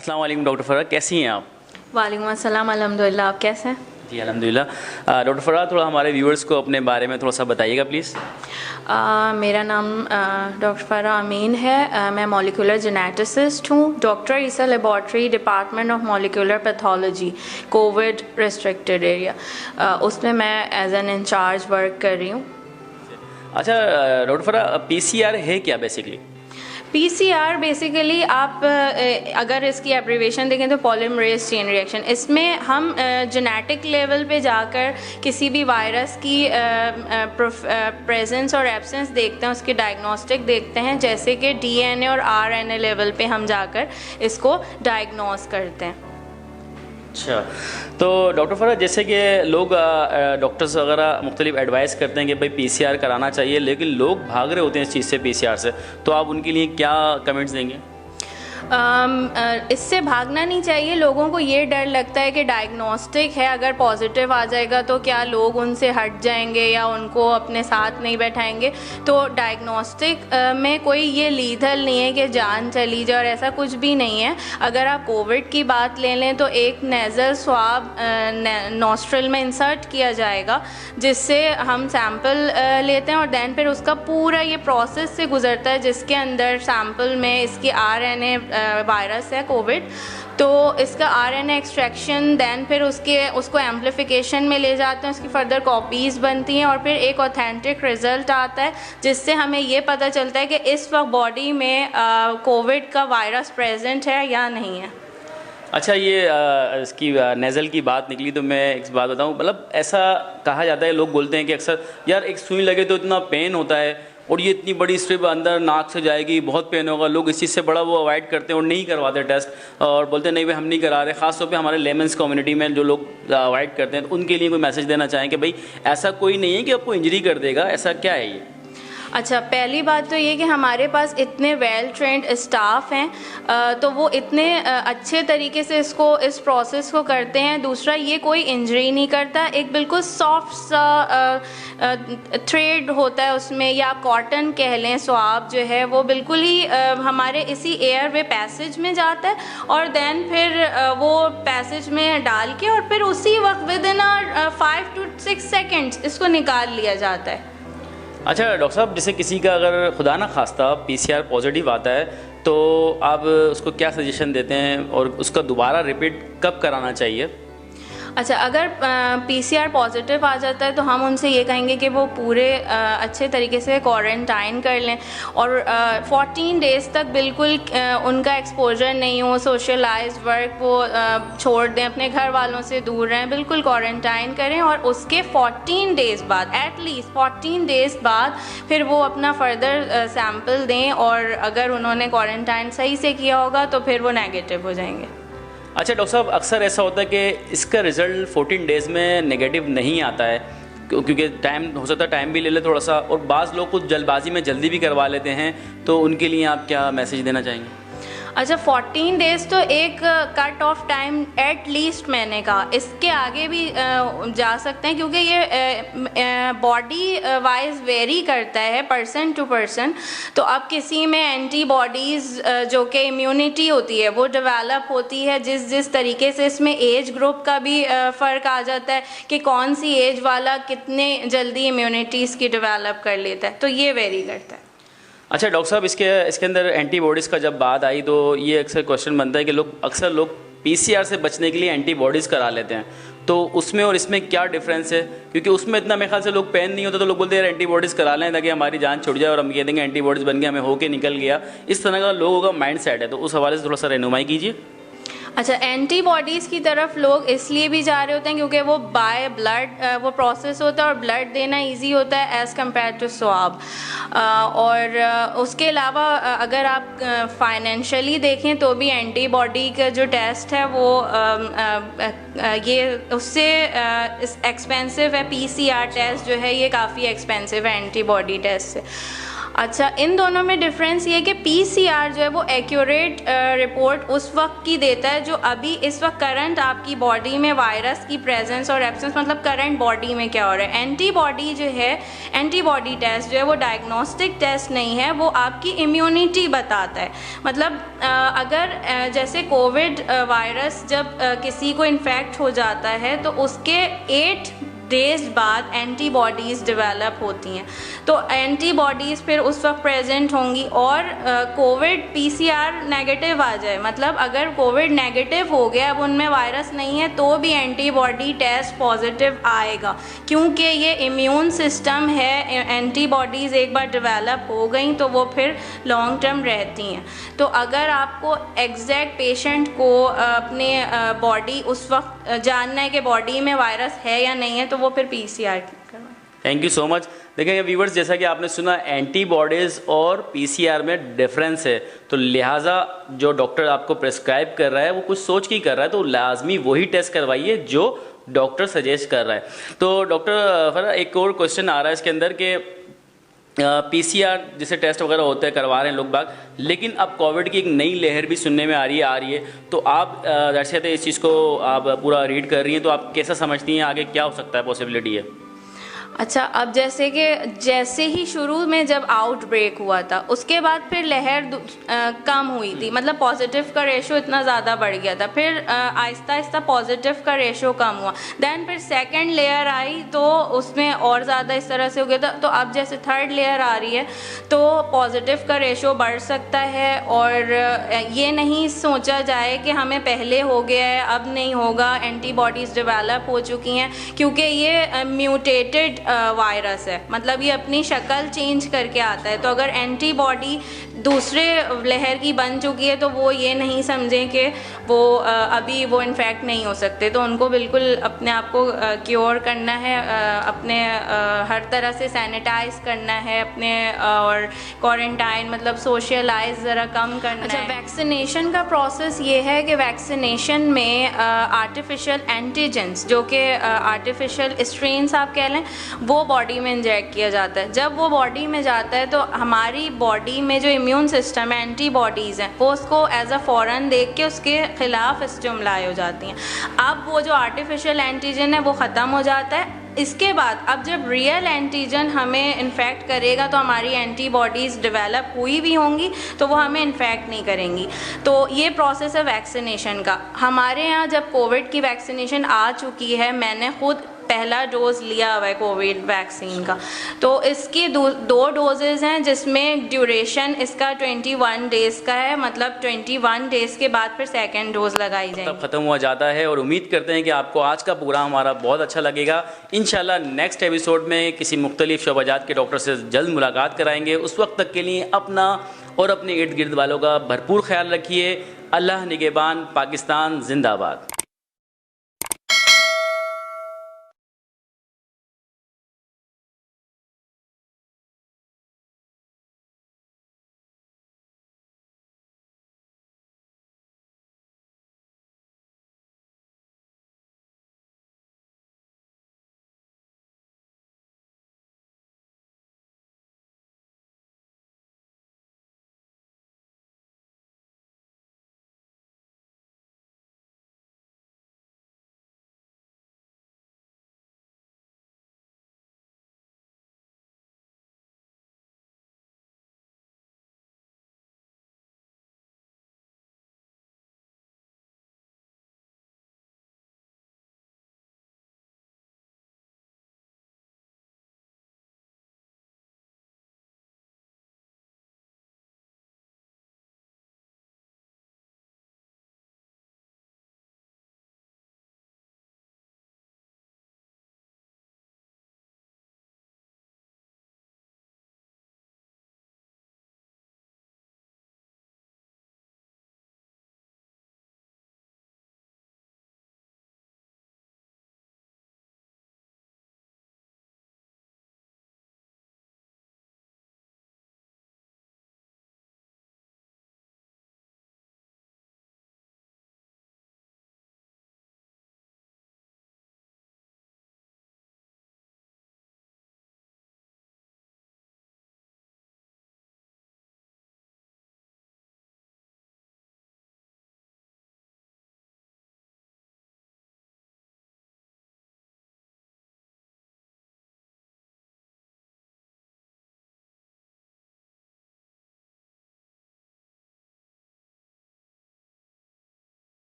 अस्सलाम वालेकुम डॉक्टर फ़रा, कैसी हैं आप? वालेकुम अस्सलाम, अल्हम्दुलिल्लाह। आप कैसे हैं? जी अल्हम्दुलिल्लाह। डॉक्टर फ़रा, थोड़ा हमारे व्यूअर्स को अपने बारे में थोड़ा सा बताइएगा प्लीज़। मेरा नाम डॉक्टर फ़रा अमीन है। मैं मॉलिक्यूलर जेनेटिसिस्ट हूँ। Doctor Isa laboratory, department of molecular pathology, Covid restricted area, उसमें मैं एज एन इंचार्ज वर्क कर रही हूँ। अच्छा डॉक्टर फ़रा, पीसीआर है क्या बेसिकली? पीसीआर बेसिकली आप अगर इसकी एब्रीवेशन देखें तो पॉलीमरेज चेन रिएक्शन। इसमें हम जेनेटिक लेवल पे जाकर किसी भी वायरस की प्रेजेंस और एब्सेंस देखते हैं, उसकी डायग्नोस्टिक देखते हैं, जैसे कि डीएनए और आरएनए लेवल पे हम जाकर इसको डायग्नोस करते हैं। अच्छा, तो डॉक्टर फ़रा, जैसे कि लोग डॉक्टर्स वगैरह मुख्तलिफ एडवाइस करते हैं कि भाई पीसीआर कराना चाहिए, लेकिन लोग भाग रहे होते हैं इस चीज़ से, पीसीआर से, तो आप उनके लिए क्या कमेंट्स देंगे? इससे भागना नहीं चाहिए। लोगों को ये डर लगता है कि डायग्नोस्टिक है, अगर पॉजिटिव आ जाएगा तो क्या लोग उनसे हट जाएंगे या उनको अपने साथ नहीं बैठाएंगे। तो डायग्नोस्टिक में कोई ये लीथल नहीं है कि जान चली जाए, और ऐसा कुछ भी नहीं है। अगर आप कोविड की बात ले लें तो एक नेज़ल स्वाब नॉस्ट्रल में इंसर्ट किया जाएगा, जिससे हम सैंपल लेते हैं और दैन फिर उसका पूरा ये प्रोसेस से गुजरता है, जिसके अंदर सैंपल में इसकी आरएनए वायरस है कोविड, तो इसका आरएनए एक्सट्रैक्शन, दैन फिर उसको एम्प्लीफिकेशन में ले जाते हैं, उसकी फर्दर कॉपीज़ बनती हैं और फिर एक ऑथेंटिक रिज़ल्ट आता है, जिससे हमें ये पता चलता है कि इस वक्त बॉडी में कोविड का वायरस प्रेजेंट है या नहीं है। अच्छा, ये इसकी नेज़ल की बात निकली तो मैं एक बात बताऊँ, मतलब ऐसा कहा जाता है, लोग बोलते हैं कि अक्सर यार एक सुई लगे तो इतना पेन होता है और ये इतनी बड़ी स्ट्रिप अंदर नाक से जाएगी, बहुत पेन होगा, लोग इस चीज़ से बड़ा वो अवॉइड करते हैं और नहीं करवाते टेस्ट, और बोलते हैं नहीं भाई हम नहीं करा रहे। ख़ास तौर पे हमारे लेमन्स कम्युनिटी में जो लोग अवॉइड करते हैं, तो उनके लिए कोई मैसेज देना चाहें कि भाई ऐसा कोई नहीं है कि आपको इंजरी कर देगा, ऐसा क्या है ये? अच्छा, पहली बात तो ये कि हमारे पास इतने वेल ट्रेंड स्टाफ हैं, तो वो इतने अच्छे तरीके से इस प्रोसेस को करते हैं। दूसरा, ये कोई इंजरी नहीं करता, एक बिल्कुल सॉफ्ट सा थ्रेड होता है उसमें, या कॉटन कह लें, स्वाब जो है वो बिल्कुल ही हमारे इसी एयरवे पैसेज में जाता है और दैन फिर वो पैसेज में डाल के और फिर उसी वक्त विद इन 5 to 6 सेकेंड्स इसको निकाल लिया जाता है। अच्छा डॉक्टर साहब, जैसे किसी का अगर खुदा ना खास्ता पीसीआर पॉजिटिव आता है, तो आप उसको क्या सजेशन देते हैं और उसका दोबारा रिपीट कब कराना चाहिए? अच्छा, अगर पीसीआर पॉजिटिव आ जाता है तो हम उनसे ये कहेंगे कि वो पूरे अच्छे तरीके से क्वारंटाइन कर लें और 14 डेज़ तक बिल्कुल उनका एक्सपोजर नहीं हो, सोशलाइज वर्क वो छोड़ दें, अपने घर वालों से दूर रहें, बिल्कुल क्वारंटाइन करें और उसके 14 डेज़ बाद, एटलीस्ट 14 डेज़ बाद फिर वो अपना फर्दर सैंपल दें, और अगर उन्होंने क्वारंटाइन सही से किया होगा तो फिर वो नेगेटिव हो जाएंगे। अच्छा डॉक्टर साहब, अक्सर ऐसा होता है कि इसका रिज़ल्ट 14 डेज़ में नेगेटिव नहीं आता है, क्योंकि टाइम हो सकता है, टाइम भी ले ले थोड़ा सा, और बाज़ लोग कुछ जल्दबाजी में जल्दी भी करवा लेते हैं, तो उनके लिए आप क्या मैसेज देना चाहेंगे? अच्छा, 14 डेज़ तो एक cut off time at least मैंने कहा, इसके आगे भी जा सकते हैं, क्योंकि ये बॉडी वाइज वेरी करता है पर्सन टू पर्सन। तो अब किसी में एंटीबॉडीज़ जो कि इम्यूनिटी होती है वो डेवलप होती है, जिस तरीके से इसमें एज ग्रुप का भी फ़र्क आ जाता है कि कौन सी एज वाला कितने जल्दी इम्यूनिटीज़ की डेवलप कर लेता है, तो ये वेरी करता है। अच्छा डॉक्टर साहब, इसके अंदर एंटीबॉडीज़ का जब बात आई तो ये अक्सर क्वेश्चन बनता है कि अक्सर लोग पीसीआर से बचने के लिए एंटीबॉडीज़ करा लेते हैं, तो उसमें और इसमें क्या डिफरेंस है? क्योंकि उसमें इतना मेरे ख्याल से लोग पेन नहीं होता, तो लोग बोलते हैं यार एंटीबॉडीज़ करा लें ताकि हमारी जान छुट जाए और हम कह देंगे एंटीबॉडीज़ बन गया, हमें होके निकल गया। इस तरह का लोगों का माइंड सेट है, तो उस हवाले से थोड़ा सा रहनुमाई कीजिए। अच्छा, एंटीबॉडीज़ की तरफ लोग इसलिए भी जा रहे होते हैं क्योंकि वो बाय ब्लड वो प्रोसेस होता है और ब्लड देना इजी होता है एज़ कम्पेयर टू स्वाब। और उसके अलावा अगर आप फाइनेंशियली देखें तो भी एंटीबॉडी का जो टेस्ट है वो ये उससे एक्सपेंसिव है। पीसीआर टेस्ट जो है ये काफ़ी एक्सपेंसिव है एंटीबॉडी टेस्ट से। अच्छा, इन दोनों में डिफरेंस ये है कि पीसीआर जो है वो एक्यूरेट रिपोर्ट उस वक्त की देता है जो अभी इस वक्त करंट आपकी बॉडी में वायरस की प्रेजेंस और एब्सेंस, मतलब करंट बॉडी में क्या हो रहा है। एंटीबॉडी जो है, एंटीबॉडी टेस्ट जो है वो डायग्नोस्टिक टेस्ट नहीं है, वो आपकी इम्यूनिटी बताता है। मतलब अगर जैसे कोविड वायरस जब किसी को इन्फेक्ट हो जाता है तो उसके 8 डेज बाद एंटीबॉडीज़ डेवलप होती हैं, तो एंटीबॉडीज़ फिर उस वक्त प्रेजेंट होंगी। और कोविड पीसीआर नेगेटिव आ जाए, मतलब अगर कोविड नेगेटिव हो गया, अब उनमें वायरस नहीं है, तो भी एंटीबॉडी टेस्ट पॉजिटिव आएगा, क्योंकि ये इम्यून सिस्टम है। एंटीबॉडीज़ एक बार डेवलप हो गई तो वो फिर लॉन्ग टर्म रहती हैं। तो अगर आपको एग्जैक्ट पेशेंट को अपने बॉडी उस वक्त जानना है कि बॉडी में वायरस है या नहीं है, तो वो फिर पीसीआर करवाएं। Thank you so much. देखिए व्यूवर्स, जैसा कि आपने सुना एंटीबॉडीज़ और पीसीआर में डिफरेंस है, तो लिहाजा जो डॉक्टर आपको प्रेस्क्राइब कर रहा है वो कुछ सोच के ही कर रहा है, तो लाजमी वही टेस्ट करवाइए जो डॉक्टर सजेस्ट कर रहा है। तो डॉक्टर फरहा, एक और क्वेश्चन आ रहा है इसके अंदर कि पीसीआर जैसे टेस्ट वगैरह होते हैं, करवा रहे हैं लोग बाग, लेकिन अब कोविड की एक नई लहर भी सुनने में आ रही है, तो आप दर्शक इस चीज़ को आप पूरा रीड कर रही हैं, तो आप कैसा समझती हैं आगे क्या हो सकता है, पॉसिबिलिटी है? अच्छा, अब जैसे ही शुरू में जब आउटब्रेक हुआ था, उसके बाद फिर लहर कम हुई थी, मतलब पॉजिटिव का रेशो इतना ज़्यादा बढ़ गया था, फिर आहिस्ता आहिस्ता पॉजिटिव का रेशो कम हुआ, देन फिर सेकंड लेयर आई तो उसमें और ज़्यादा इस तरह से हो गया था। तो अब जैसे थर्ड लेयर आ रही है तो पॉजिटिव का रेशो बढ़ सकता है, और ये नहीं सोचा जाए कि हमें पहले हो गया है अब नहीं होगा, एंटीबॉडीज़ डेवलप हो चुकी हैं, क्योंकि ये म्यूटेटेड वायरस है, मतलब ये अपनी शक्ल चेंज करके आता है। तो अगर एंटीबॉडी दूसरे लहर की बन चुकी है तो वो ये नहीं समझें कि वो अभी वो इन्फेक्ट नहीं हो सकते, तो उनको बिल्कुल अपने आप को क्योर करना है, अपने हर तरह से सैनिटाइज करना है अपने, और क्वारंटाइन मतलब सोशलाइज ज़रा कम करना है। वैक्सीनेशन का प्रोसेस ये है कि वैक्सीनेशन में आर्टिफिशियल एंटीजेंस, जो कि आर्टिफिशियल स्ट्रेन्स आप कह लें, वो बॉडी में इंजेक्ट किया जाता है। जब वो बॉडी में जाता है तो हमारी बॉडी में जो इम्यून सिस्टम है, एंटीबॉडीज़ हैं, वो उसको एज अ फॉरन देख के उसके खिलाफ स्टिमुलाई हो जाती हैं। अब वो जो आर्टिफिशियल एंटीजन है वो ख़त्म हो जाता है। इसके बाद अब जब रियल एंटीजन हमें इन्फेक्ट करेगा तो हमारी एंटीबॉडीज़ डेवलप हुई भी होंगी तो वो हमें इन्फेक्ट नहीं करेंगी। तो ये प्रोसेस है वैक्सीनेशन का। हमारे यहाँ जब कोविड की वैक्सीनेशन आ चुकी है, मैंने खुद पहला डोज लिया हुआ है कोविड वैक्सीन का, तो इसके दो डोजेज़ हैं जिसमें ड्यूरेशन इसका 21 डेज़ का है, मतलब 21 डेज़ के बाद फिर सेकेंड डोज लगाई जाएगी। तब ख़त्म हुआ जाता है, और उम्मीद करते हैं कि आपको आज का प्रोग्राम हमारा बहुत अच्छा लगेगा। इंशाल्लाह नेक्स्ट एपिसोड में किसी मुख्तलिफ शोबाजात के डॉक्टर से जल्द मुलाकात कराएंगे। उस वक्त तक के लिए अपना और अपने इर्द गिर्द वालों का भरपूर ख्याल रखिए। अल्लाह निगहबान, पाकिस्तान जिंदाबाद।